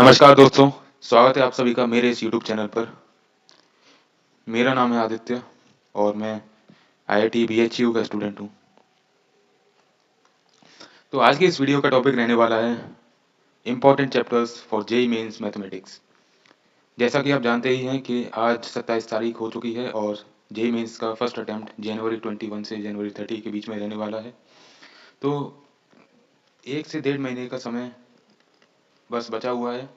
नमस्कार दोस्तों, स्वागत है आप सभी का मेरे इस यूट्यूब चैनल पर। मेरा नाम है आदित्य और मैं आईआईटी बीएचयू का स्टूडेंट हूँ। तो आज की इस वीडियो का टॉपिक रहने वाला है important chapters for JEE mains mathematics. जैसा कि आप जानते ही हैं कि आज 27 तारीख हो चुकी है और जेईई मेंस का फर्स्ट अटेम्प्ट जनवरी 21 से जनवरी 30 के बीच में रहने वाला है। तो 1 से 1.5 महीने का समय बस बचा हुआ है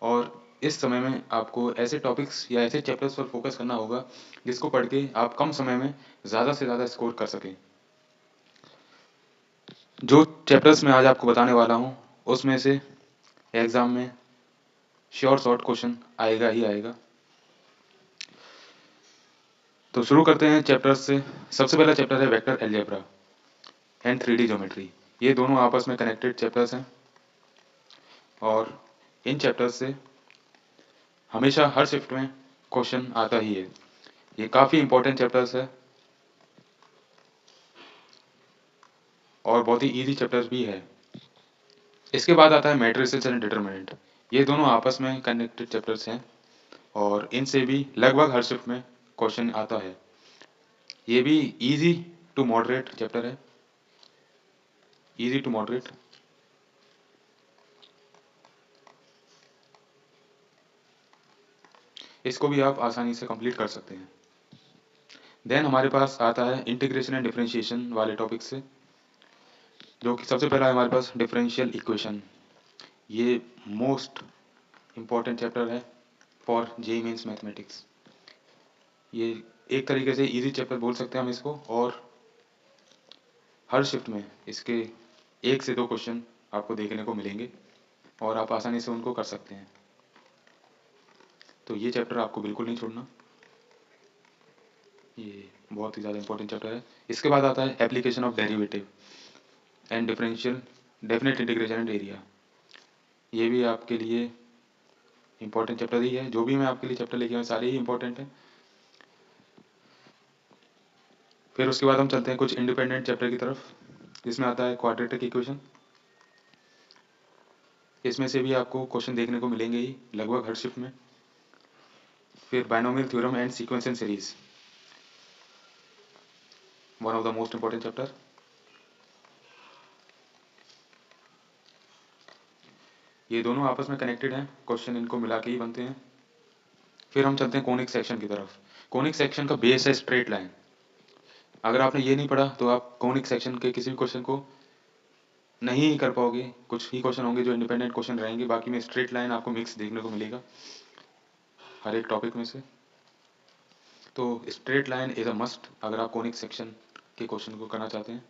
और इस समय में आपको ऐसे टॉपिक्स या ऐसे चैप्टर्स पर फोकस करना होगा जिसको पढ़ के आप कम समय में ज़्यादा से ज़्यादा स्कोर कर सकें। जो चैप्टर्स मैं आज आपको बताने वाला हूँ उसमें से एग्ज़ाम में श्योर शॉर्ट क्वेश्चन आएगा ही आएगा। तो शुरू करते हैं चैप्टर्स से। सबसे पहला चैप्टर है vector algebra and 3D geometry. ये दोनों आपस में कनेक्टेड चैप्टर्स हैं और इन चैप्टर्स से हमेशा हर शिफ्ट में क्वेश्चन आता ही है। ये काफ़ी इंपॉर्टेंट चैप्टर्स है और बहुत ही इजी चैप्टर्स भी है। इसके बाद आता है मैट्रिसेस एंड डिटरमिनेंट। ये दोनों आपस में कनेक्टेड चैप्टर्स हैं और इनसे भी लगभग हर शिफ्ट में क्वेश्चन आता है। ये भी इजी टू मॉडरेट चैप्टर है, इजी टू मॉडरेट। इसको भी आप आसानी से कंप्लीट कर सकते हैं। देन हमारे पास आता है इंटीग्रेशन एंड डिफरेंशिएशन वाले टॉपिक से, जो कि सबसे पहला है हमारे पास डिफरेंशियल इक्वेशन। ये मोस्ट इम्पॉर्टेंट चैप्टर है फॉर जेईई मेंस मैथमेटिक्स। ये एक तरीके से इजी चैप्टर बोल सकते हैं हम इसको और हर शिफ्ट में इसके 1 से 2 क्वेश्चन आपको देखने को मिलेंगे और आप आसानी से उनको कर सकते हैं। तो ये चैप्टर आपको बिल्कुल नहीं छोड़ना, ये बहुत ही ज़्यादा इंपॉर्टेंट चैप्टर है। इसके बाद आता है application of derivative and differential definite integration and area. ये भी आपके लिए इंपॉर्टेंट चैप्टर ही है। जो भी मैं आपके लिए चैप्टर लेके आया सारे ही इंपॉर्टेंट हैं। फिर उसके बाद हम चलते हैं कुछ इंडिपेंडेंट चैप्टर की तरफ, जिसमें आता है क्वाड्रेटिक इक्वेशन। इसमें से भी आपको क्वेश्चन देखने को मिलेंगे ही लगभग हर शिफ्ट में। फिर binomial theorem and sequence and series, one of the most important chapter. ये दोनों आपस में कनेक्टेड हैं, क्वेश्चन इनको मिला के ही बनते हैं। फिर हम चलते हैं कोनिक सेक्शन की तरफ। कोनिक सेक्शन का बेस है स्ट्रेट लाइन। अगर आपने ये नहीं पढ़ा तो आप कोनिक सेक्शन के किसी भी क्वेश्चन को नहीं कर पाओगे। कुछ ही क्वेश्चन होंगे जो इंडिपेंडेंट क्वेश्चन रहेंगे, बाकी में स्ट्रेट लाइन आपको मिक्स देखने को मिलेगा हर एक टॉपिक में से। तो straight line is a must अगर आप कोनिक सेक्शन के क्वेश्चन को करना चाहते हैं।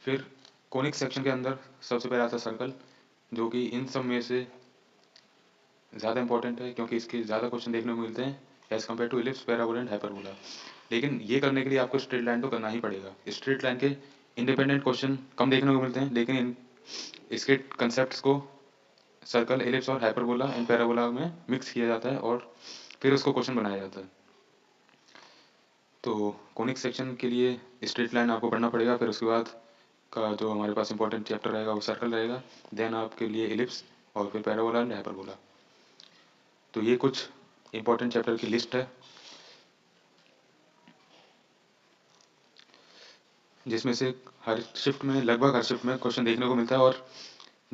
फिर कोनिक सेक्शन के अंदर सबसे पहला आता है सर्कल, जो कि इन सब में से ज़्यादा इंपॉर्टेंट है क्योंकि इसके ज़्यादा क्वेश्चन देखने को मिलते हैं as compared to ellipse, parabola and hyperbola. लेकिन ये करने के लिए आपको स्ट्रेट लाइन तो करना ही पड़ेगा। स्ट्रेट लाइन के इंडिपेंडेंट क्वेश्चन कम देखने को मिलते हैं, लेकिन इसके कंसेप्ट को सर्कल, एलिप्स और हाइपरबोला एंड पैराबोला में मिक्स किया जाता है और फिर उसको क्वेश्चन बनाया जाता है। तो कोनिक सेक्शन के लिए स्ट्रेट लाइन आपको पढ़ना पड़ेगा। फिर उसके बाद का जो हमारे पास इंपॉर्टेंट चैप्टर रहेगा वो सर्कल रहेगा, देन आपके लिए एलिप्स और फिर पैराबोला एंड हाइपरबोला। तो ये कुछ इंपॉर्टेंट चैप्टर की लिस्ट है, जिसमें से हर शिफ्ट में लगभग हर शिफ्ट में क्वेश्चन देखने को मिलता है। और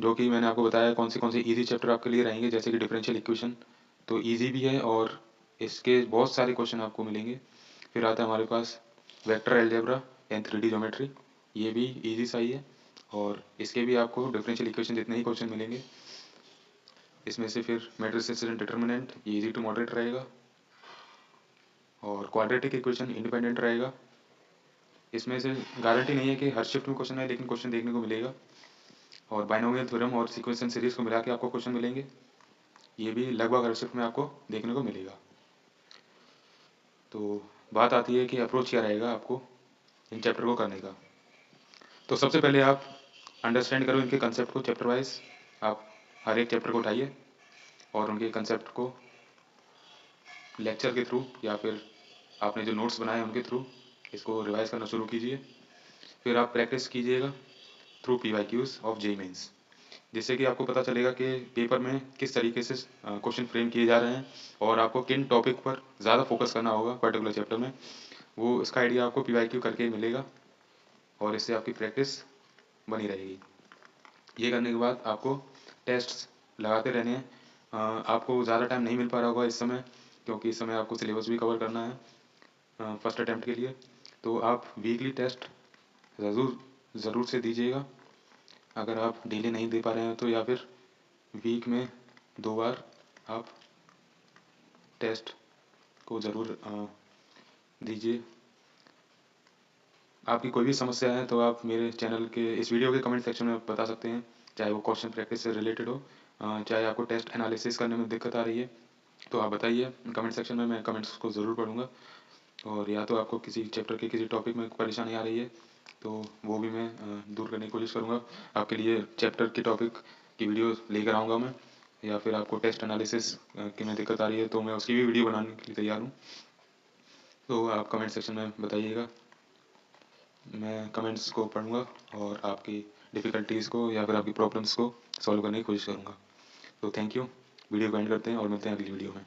जो कि मैंने आपको बताया कौन से इजी चैप्टर आपके लिए रहेंगे, जैसे कि डिफरेंशियल इक्वेशन तो इजी भी है और इसके बहुत सारे क्वेश्चन आपको मिलेंगे। फिर आता है हमारे पास vector algebra and 3D geometry, ये भी इजी सा ही है और इसके भी आपको डिफरेंशियल इक्वेशन जितने ही क्वेश्चन मिलेंगे। इसमें से फिर मैट्रिसेस एंड डिटरमिनेंट, ये इजी टू मॉडरेट रहेगा और क्वाड्रेटिक इक्वेशन इंडिपेंडेंट रहेगा। इसमें से गारंटी नहीं है कि हर शिफ्ट में क्वेश्चन है, लेकिन क्वेश्चन देखने को मिलेगा। और बाइनोमियल थ्योरम और सीक्वेंस एंड सीरीज को मिला के आपको क्वेश्चन मिलेंगे, ये भी लगभग हर शिफ्ट में आपको देखने को मिलेगा। तो बात आती है कि अप्रोच क्या रहेगा आपको इन चैप्टर को करने का। तो सबसे पहले आप अंडरस्टैंड करो इनके कंसेप्ट को चैप्टर वाइज। आप हर एक चैप्टर को उठाइए और उनके कंसेप्ट को लेक्चर के थ्रू या फिर आपने जो नोट्स बनाए उनके थ्रू इसको रिवाइज करना शुरू कीजिए। फिर आप प्रैक्टिस कीजिएगा through PYQs of JEE mains. जिससे कि आपको पता चलेगा कि पेपर में किस तरीके से क्वेश्चन फ्रेम किए जा रहे हैं और आपको किन टॉपिक पर ज़्यादा फोकस करना होगा पर्टिकुलर चैप्टर में, वो इसका आइडिया आपको PYQ करके मिलेगा और इससे आपकी प्रैक्टिस बनी रहेगी। ये करने के बाद आपको टेस्ट्स लगाते रहने हैं। आपको ज़्यादा टाइम नहीं मिल पा रहा होगा इस समय, क्योंकि इस समय आपको सिलेबस भी कवर करना है फर्स्ट अटैम्प्ट के लिए। तो आप वीकली टेस्ट ज़रूर से दीजिएगा। अगर आप डेली नहीं दे पा रहे हैं तो या फिर वीक में 2 बार आप टेस्ट को ज़रूर दीजिए। आपकी कोई भी समस्या है तो आप मेरे चैनल के इस वीडियो के कमेंट सेक्शन में बता सकते हैं, चाहे वो क्वेश्चन प्रैक्टिस से रिलेटेड हो, चाहे आपको टेस्ट एनालिसिस करने में दिक्कत आ रही है तो आप बताइए कमेंट सेक्शन में, मैं कमेंट्स को ज़रूर पढ़ूंगा। और या तो आपको किसी चैप्टर के किसी टॉपिक में परेशानी आ रही है तो वो भी मैं दूर करने की कोशिश करूँगा। आपके लिए चैप्टर के टॉपिक की वीडियो लेकर आऊँगा मैं, या फिर आपको टेस्ट एनालिसिस की में दिक्कत आ रही है तो मैं उसकी भी वीडियो बनाने के लिए तैयार हूँ। तो आप कमेंट सेक्शन में बताइएगा, मैं कमेंट्स को पढ़ूंगा और आपकी डिफ़िकल्टीज़ को या फिर आपकी प्रॉब्लम्स को सॉल्व करने की कोशिश करूँगा। तो थैंक यू। वीडियो को एंड करते हैं और मिलते हैं अगली वीडियो में।